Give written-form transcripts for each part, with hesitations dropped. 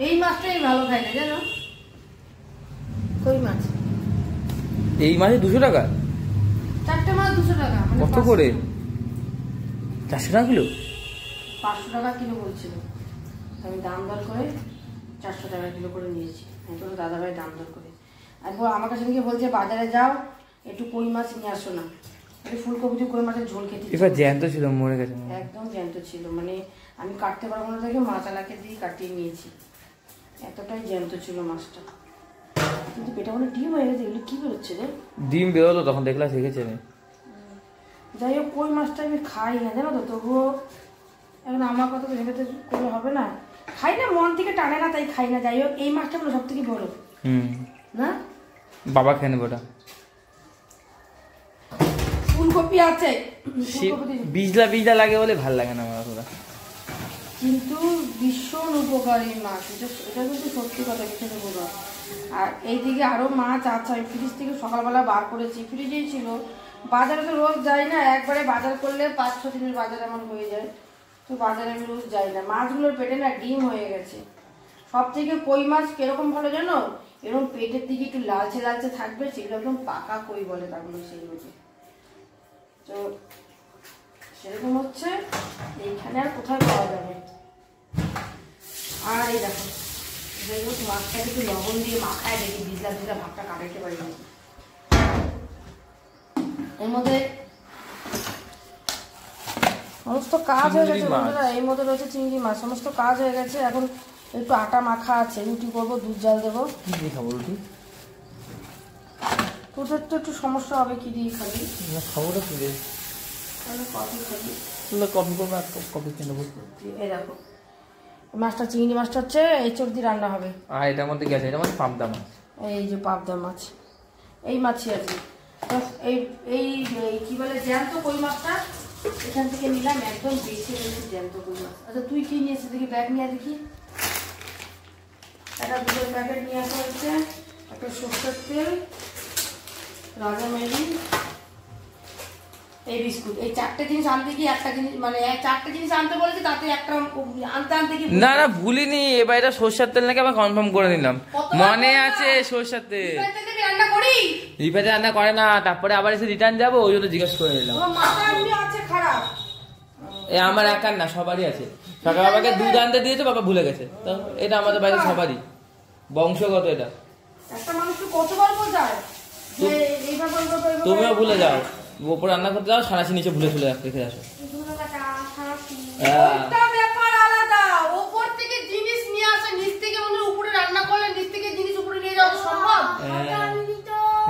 এই মাছটাই ভালো খাই না জানো, কই মাছ। এই মাছে 200 টাকা? চারটে মাছ 200 টাকা। কত করে? 400 টাকা কিলো? 500 টাকা কিলো বলছিল, আমি দাম দর করে 400 টাকা কিলো করে নিয়েছি। আমি তো দাদাভাই দাম দর করে আর আমার কাছে গিয়ে বলছে বাজারে যাও একটু কই মাছ নিয়ে আসো না, একটু ফুলকপি দিয়ে কই মাছের ঝোল খেতে। এবার জ্যান্ত ছিল, মরে গেছে একদম জ্যান্ত ছিল, মানে আমি কাটতে পারবো না দেখে মাছালাকে দিয়ে কাটিয়ে নিয়েছি, এতটাই জ্যান্ত ছিল মাছটা। কিন্তু পেটে মনে ডিম হয়ে গেছে, এগুলো কি বেরোচ্ছে রে? ডিম বেরোলো তখন দেখলাম শিখেছে। যাই হোক কই মাছটা আমি খাই না জানো তো, তবুও এখন আমার কথা ভেবে তো করে হবে না, খাই না, মন থেকে টানে না তাই খাই না। যাই হোক এই মাছটা হলো সব থেকে বড় না, বাবা খেয়ে নেবো ওটা। ফুলকপি আছে, বিজলা বিজলা লাগে বলে ভাল লাগে না আমার ওটা, কিন্তু ভীষণ উপকারী মাছ, এটা কিন্তু সত্যি কথা, ভীষণ উপকার। আর এইদিকে আরো মাছ আছে, আমি ফ্রিজ থেকে সকালবেলা বার করেছি, ফ্রিজেই ছিল। বাজারে তো রোজ যাই না, একবারে বাজার করলে 5-6 দিনের বাজার আমার হয়ে যায়, তো বাজারে আমি রোজ যাই না। মাছগুলোর পেটে না ডিম হয়ে গেছে। সব থেকে কই মাছ কিরকম ভালো জানো, এরকম পেটের দিকে একটু লালচে লালচে থাকবে, সেগুলো একদম পাকা কই বলে তাগুলো, সেইগুলোকে। তো সেরকম হচ্ছে এইখানে আর কোথায় পাওয়া যাবে। আর এই দেখো মাছটাকে একটু লবণ দিয়ে মাখায় দেখি ভিজলা ভিজলা ভাতটা কাটাইতে পারি না। এর মধ্যে সমস্ত কাজ হয়ে গেছে বন্ধুরা, এর মধ্যে রয়েছে চিংড়ি মাছ, সমস্ত কাজ হয়ে গেছে। এখন একটু আটা মাখা আছে, রুটি করবো, দুধ জাল দেবো। কি দিয়ে খাবো রুটি? তোদের তো একটু সমস্যা হবে, কি দিয়ে খাবি? খাবোটা কি দিয়ে? কফি খাবি? কফি করবো, এক কাপ কফি খেয়ে নেবো। এই দেখো মাছটা, চিংড়ি মাছটা হচ্ছে এঁচড় দিয়ে রান্না হবে। আর এটার মধ্যে গেছে, এটার মধ্যে পাবদা মাছ, এই যে পাবদা মাছ, এই মাছই আছে। এই এই কি বলে জ্যান্ত কই মাছটা এখান থেকে নিলাম, একদম বেশি বেশি জ্যান্ত কই মাছ। আচ্ছা তুই কি নিয়েছিস দেখি, ব্যাগ নিয়ে দেখি। একটা দুধের প্যাকেট নিয়ে আসা হচ্ছে, একটা সরষের তেল, রাজামেরি, এই বিস্কুট। এই 4টে জিনিস আনতে কি একটা জিনিস, মানে 4টে জিনিস আনতে বলেছে, তাতে একটা আনতে আনতে কি না না ভুলিনি। এবার এটা সরষের তেল নাকি আবার কনফার্ম করে নিলাম, মনে আছে সরষের তেল। রান্না করি রিফাতে রান্না করে না, তারপরে আবার এসে রিটার্ন যাবো, ওই জন্য জিজ্ঞেস করে নিলাম। আছে খারাপ, এ আমার একার না, সবারই আছে। সকাল বাবাকে দুধ আনতে দিয়েছে, বাবা ভুলে গেছে, তো এটা আমাদের বাড়িতে সবারই বংশগত। এটা একটা মানুষ কতবার বোঝায় যে এইভাবে তুমিও ভুলে যাও, ওপরে রান্না করতে যাও, সারাশি নিচে ভুলে ভুলে রেখে আসো। ব্যাপার আলাদা, ওপর থেকে জিনিস নিয়ে আসে, নিচ থেকে মনে উপরে রান্না করলে নিচ থেকে জিনিস উপরে নিয়ে যাওয়া সম্ভব?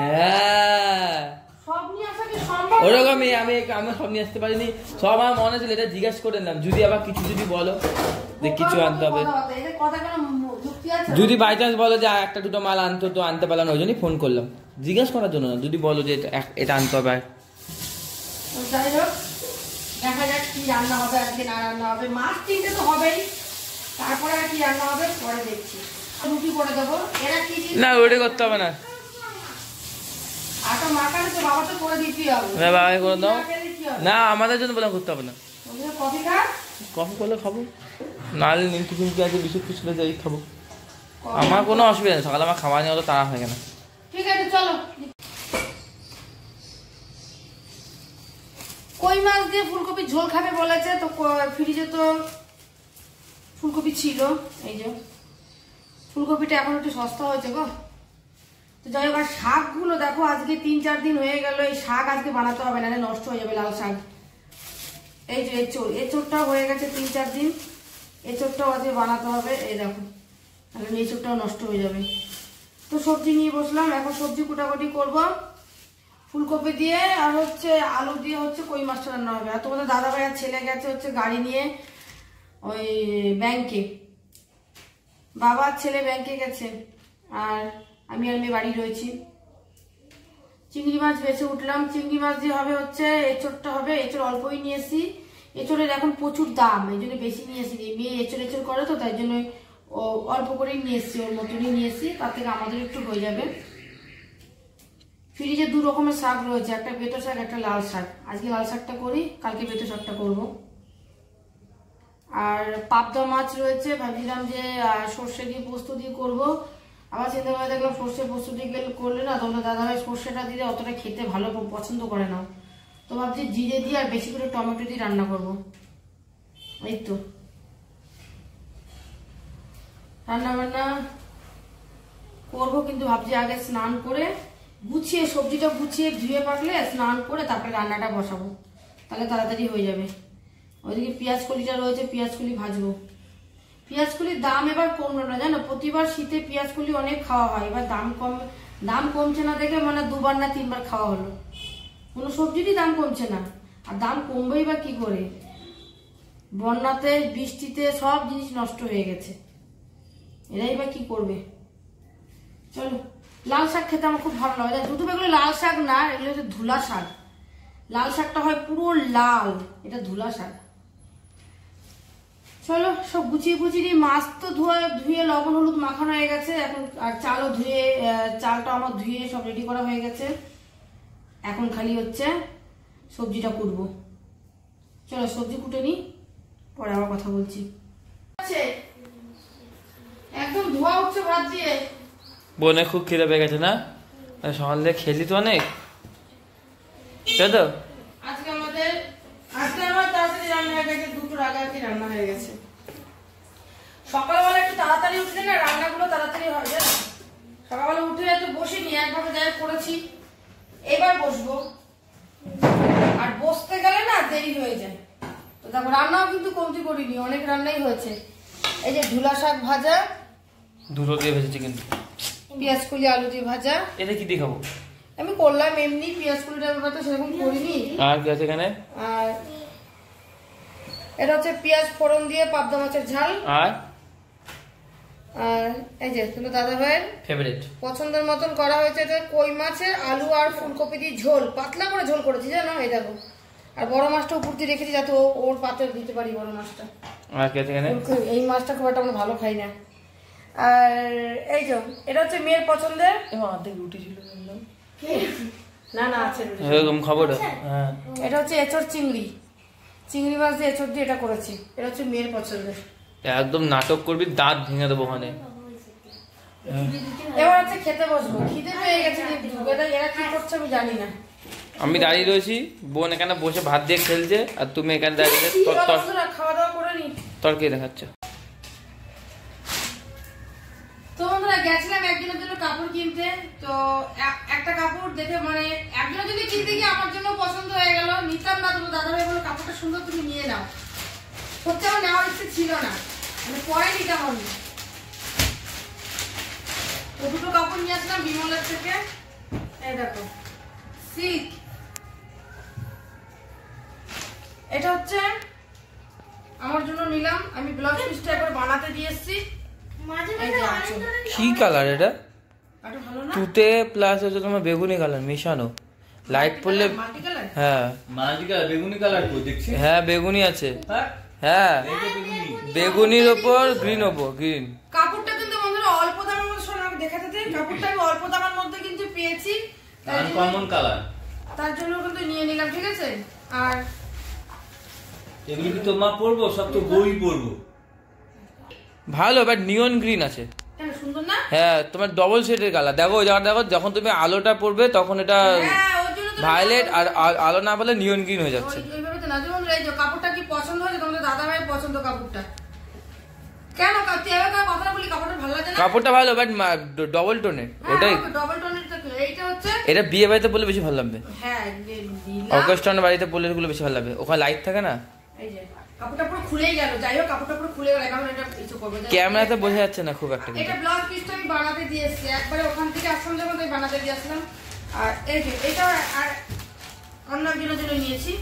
হ্যাঁ সব নিয়ে আসা কি সম্ভব? ওরকমই আমি সব নিয়ে আসতে পারিনি, সব আমার মনে ছিল। এটা জিজ্ঞাসা করে নিলাম, যদি আবার কিছু যদি বলো যে কিছু আনতে হবে, যদি বাই চান্স বলো যে একটা দুটো মাল আনতো তো আনতে পারলাম, ওই জন্যই ফোন করলাম জিজ্ঞাসা করার জন্য না। যদি বলো যে এটা আনতে হবে, যাই হোক দেখা যাক কি রান্না হবে আজকে, না রান্না হবে। মাছ 3টে তো হবেই, তারপরে আর কি রান্না হবে পরে দেখছি। রুটি করে দেবো। এরা কি না ওটা করতে হবে না, আটা মাখালে তো বাবা তো করে দিতেই হবে। বাবাকে করে দাও না, আমাদের জন্য বললাম করতে হবে না। কফি খা, কফি করলে খাবো, নাহলে নিমকি ফিমকি আছে, বিস্কুট ফিস্কুট যাই খাবো, আমার কোনো অসুবিধা নেই। সকালে আমার খাওয়া নিয়ে অত তাড়া থাকে না। ঠিক আছে চলো। কই মাছ দিয়ে ফুলকপি ঝোল খাবে বলেছে, তো ফ্রিজে তো ফুলকপি ছিল। এই যে ফুলকপিটা এখন একটু সস্তা হয়েছে গো। তো যাই হোক, আর শাকগুলো দেখো আজকে 3-4 দিন হয়ে গেল, এই শাক আজকে বানাতে হবে না, নষ্ট হয়ে যাবে লাল শাক। এই যে এঁচড়টাও হয়ে গেছে 3-4 দিন, এঁচড়টাও আজকে বানাতে হবে। এই দেখো তাহলে এঁচড়টাও নষ্ট হয়ে যাবে। তো সবজি নিয়ে বসলাম, এখন সবজি কুটাকুটি করবো ফুলকপি দিয়ে, আর হচ্ছে আলু দিয়ে হচ্ছে কই মাছটা রান্না হবে। আর তোমাদের দাদা ভাইয়ের ছেলে গেছে হচ্ছে গাড়ি নিয়ে ওই ব্যাংকে, বাবার ছেলে ব্যাংকে গেছে, আর আমি আর মেয়ে বাড়ি রয়েছি। চিংড়ি মাছ বেছে উঠলাম, চিংড়ি মাছ দিয়ে হবে হচ্ছে এঁচড়টা হবে। এঁচড় অল্পই নিয়ে এসি, এঁচড়ের এখন প্রচুর দাম, এই জন্য বেশি নিয়ে এসি। মেয়ে এঁচড় করে তো তাই জন্য ও অল্প করেই নিয়ে এসছি, ওর মতনই নিয়ে এসছি, তার থেকে আমাদের একটু হয়ে যাবে। ফ্রিজে 2 রকমের শাক রয়েছে, একটা বেতো শাক, একটা লাল শাক। আজকে লাল শাকটা করি, কালকে বেতো শাকটা করবো। আর পাবদা মাছ রয়েছে, ভাবছিলাম যে সর্ষে দিয়ে পোস্ত দিয়ে করবো, আবার চিন্তা করে দেখলাম সর্ষে পোস্ত দিয়ে করলে না তোমরা দাদাভাই সর্ষেটা দিলে অতটা খেতে ভালো পছন্দ করে না, তো ভাবছি জিরে দিয়ে আর বেশি করে টমেটো দিয়ে রান্না করবো। এই তো রান্না বান্না করবো, কিন্তু ভাবছি আগে স্নান করে গুছিয়ে সবজিটা গুছিয়ে ধুয়ে পাকলে স্নান করে তারপরে রান্নাটা বসাবো, তাহলে তাড়াতাড়ি হয়ে যাবে। ওইদিকে পেঁয়াজ কলিটা রয়েছে, পেঁয়াজ কলি ভাজবো। পেঁয়াজ কলির দাম এবার কমলো না জানো, প্রতিবার শীতে পেঁয়াজ কলি অনেক খাওয়া হয়, এবার দাম কমছে না দেখে মানে 2বার না 3বার খাওয়া হলো। কোনো সবজিরই দাম কমছে না, আর দাম কমবেই বা কি করে, বন্যাতে বৃষ্টিতে সব জিনিস নষ্ট হয়ে গেছে, এরাই বা কি করবে। চলো, লাল শাক খেতে আমার খুব ভালো লাগে, দুটো এগুলো লাল শাক না, এগুলো হচ্ছে ধুলা শাক। লাল শাকটা হয় পুরো লাল, এটা ধুলা শাক। চলো সব গুছিয়ে গুছিয়ে, মাছ তো ধুয়ে লবণ হলুদ মাখানো হয়ে গেছে এখন, আর চালও ধুয়ে, চালটা আমার ধুয়ে সব রেডি করা হয়ে গেছে, এখন খালি হচ্ছে সবজিটা কুটবো। চলো সবজি কুটে নি, পরে আবার কথা বলছি। একদম ধোয়া উঠছে ভাত দিয়ে। বোনে খুব খিদে পেয়ে গেছে না, সকাল থেকে খেলি তো অনেক, তাই তো? আজকে আমার তাড়াতাড়ি রান্না হয়ে গেছে, 2টোর আগে রান্না হয়ে গেছে। সকালবেলা একটু তাড়াতাড়ি উঠলে না রান্নাগুলো তাড়াতাড়ি হয় জানো, সকালবেলা উঠে একটু বসিনি, একভাবে যাই করেছি, এবার বসবো, আর বসতে গেলে না দেরি হয়ে যায়। তো দেখো রান্নাও কিন্তু কমতি করিনি, অনেক রান্নাই হয়েছে। এই যে ধুলা শাক ভাজা, দুটো দিয়ে ভেজেছি, কিন্তু পেঁয়াজ কলি আলু দিয়ে ভাজা। এটা কি দিয়ে খাবো? আমি করলাম এমনি, পেঁয়াজ কলিটা তো সেরকম করিনি। আর কি আছে এখানে? আর এটা হচ্ছে পেঁয়াজ ফোড়ন দিয়ে পাবদা মাছের ঝাল। আর এই যে তোমার দাদা ভাইয়ের ফেভারিট পছন্দের মতন করা হয়েছে, এটা কই মাছের আলু আর ফুলকপি দিয়ে ঝোল, পাতলা করে ঝোল করেছি জানো, এই দেখো। আর বড় মাছটা উপর দিয়ে রেখেছি যাতে ওর পাতে দিতে পারি বড় মাছটা। আর কি আছে এখানে? এই মাছটা খুব একটা আমরা ভালো খাই না। আর এই যে এটা হচ্ছে মেয়ের পছন্দের, অর্ধেক রুটি ছিল না না আছে এরকম খবর। হ্যাঁ, এটা হচ্ছে এঁচড় চিংড়ি মাছ দিয়ে এঁচড় দিয়ে এটা করেছি, এটা হচ্ছে মেয়ের পছন্দের। একদম নাটক করবি, দাঁত ভেঙে দেবো ওখানে। এবার হচ্ছে খেতে বসবো, খিদে পেয়ে গেছে, এরা কি করছে আমি জানি না। আমি দাঁড়িয়ে রয়েছি, বোন এখানে বসে ভাত দিয়ে খেলছে, আর তুমি এখানে দাঁড়িয়ে খাওয়া দাওয়া করে নি, তরকারি দেখাচ্ছ। তো বন্ধুরা গেছিলাম একজনের জন্য কাপড় কিনতে, তো একটা কাপড় দেখে মানে একজনের জন্য কিনতে গিয়ে আমার জন্য পছন্দ হয়ে গেল, নিতাম না, তোমার দাদা ভাই বললো কাপড়টা সুন্দর তুমি নিয়ে নাও, সত্যি আমার নেওয়ার ইচ্ছে ছিল না, মানে পরে নিতাম আমি। তো দুটো কাপড় নিয়ে আসলাম বিমলের থেকে, এই দেখো সিল্ক, এটা হচ্ছে আমার জন্য নিলাম, আমি ব্লাউজ পিসটা একবার বানাতে দিয়ে এসেছি। কি কালার এটা? ভালো না, তুতে প্লাস হচ্ছে তোমার বেগুনি কালার মিশানো, লাইট পড়লে। মাল্টি কালার, হ্যাঁ মাল্টি কালার, বেগুনি কালার কো দেখছি। হ্যাঁ বেগুনি আছে, হ্যাঁ বেগুনির ওপর গ্রিন ওপর গ্রিন। কাপড়টা কিন্তু বন্ধুরা অল্প দামের মধ্যে, শোনো আমি দেখাতে দিই, কাপড়টা আমি অল্প দামের মধ্যে কিন্তু পেয়েছি, আনকমন কালার, তার জন্য কিন্তু নিয়ে নিলাম, ঠিক আছে। আর এগুলো কি তোমার পরবো? সব তো বই পরবো। ভালো, বাট নিয়ন গ্রিন আছে, কেন সুন্দর না? হ্যাঁ তোমার ডবল শেডের কালার, দেখো ওই জায়গাটা দেখো, যখন তুমি আলোটা পড়বে তখন এটা হ্যাঁ ওর জন্য তো ভায়োলেট, আর আলো না পেলে নিয়ন গ্রিন হয়ে যাচ্ছে। ওইভাবে তো না, যেমন এই যে কাপড়টা কি পছন্দ হয়েছে তোমাদের দাদা ভাইয়ের পছন্দ কাপড়টা, কেন তুই এবার কথা বলি, কাপড়টা ভালো লাগে না? কাপড়টা ভালো, বাট ডবল টোনের, ওটাই ডবল টোনের, এইটা হচ্ছে এটা বিয়ে বাড়িতে পরলে বেশি ভালো লাগবে, হ্যাঁ অর্কেস্ট্রার বাড়িতে পরলে এগুলো বেশি ভালো লাগবে, ওখানে লাইট থাকে না। এই যে কাপড়টা পুরো খুলেই গেল, যাই হোক কাপড়টা পুরো খুলে গেল, এখন এটা কিছু করবো, ক্যামেরাতে বোঝা যাচ্ছে না খুব একটা। এটা ব্লাউজ পিসটা আমি বানাতে দিয়ে এসেছি, একবারে ওখান থেকে আসলাম যখন আমি বানাতে দিয়ে আসলাম। আর এই যে এটা আর অন্য একজনের জন্য নিয়েছি,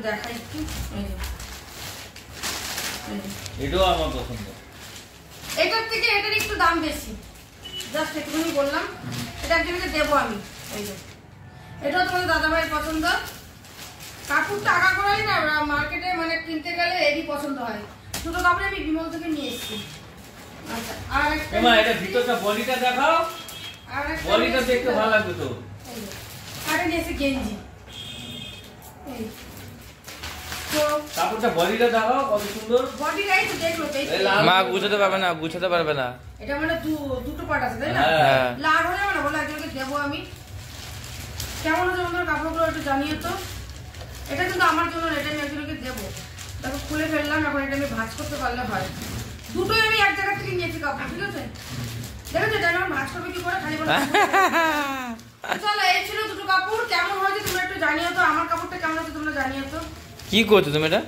দেখাই একটু, এটাও আমার পছন্দ। এটার থেকে এটার একটু দাম বেশি, জাস্ট একটুখানি বললাম, এটা একজনকে দেবো আমি। এই যে এটাও তোমাদের দাদা ভাইয়ের পছন্দ, কাপড়টা আগা করাই না, মার্কেটে মানে কিনতে গেলে এরই পছন্দ হয়, দুটো কাপড় আমি বিমল থেকে নিয়ে এসেছি। আচ্ছা আর এমা এটা ভিতরটা বডিটা দেখাও, বডিটা দেখতে ভালো লাগবে তো। আর নিয়েছে গেঞ্জি, তো কাপড়টা বডিটা দেখাও কত সুন্দর। বডিটাই তো দেখলো তো, এই তো। এই লাল মা গুছাতে পারবে না, গুছাতে পারবে না। এটা মানে দুটো পার্ট আছে তাই না? হ্যাঁ। লাল হলে মানে বলে একজনকে দেবো আমি। কেমন হচ্ছে বন্ধুরা কাপড়গুলো একটু জানিয়ে তো। এটা কিন্তু আমার জন্য না, এটা আমি একজনকে দেবো। তারপর খুলে ফেললাম, এখন এটা আমি ভাঁজ করতে পারলে হয়। দুটোই আমি এক জায়গা থেকে নিয়েছি কাপড়, ঠিক আছে? দেখেছো এটা আমার ভাঁজ করবে কি করে, খালি বলে চলো। এই ছিল দুটো কাপড়, কেমন হয়েছে তোমরা একটু জানিয়ে তো। আমার কাপড়টা কেমন হচ্ছে তোমরা জানিয়ে তো। কি করছো তুমি এটা?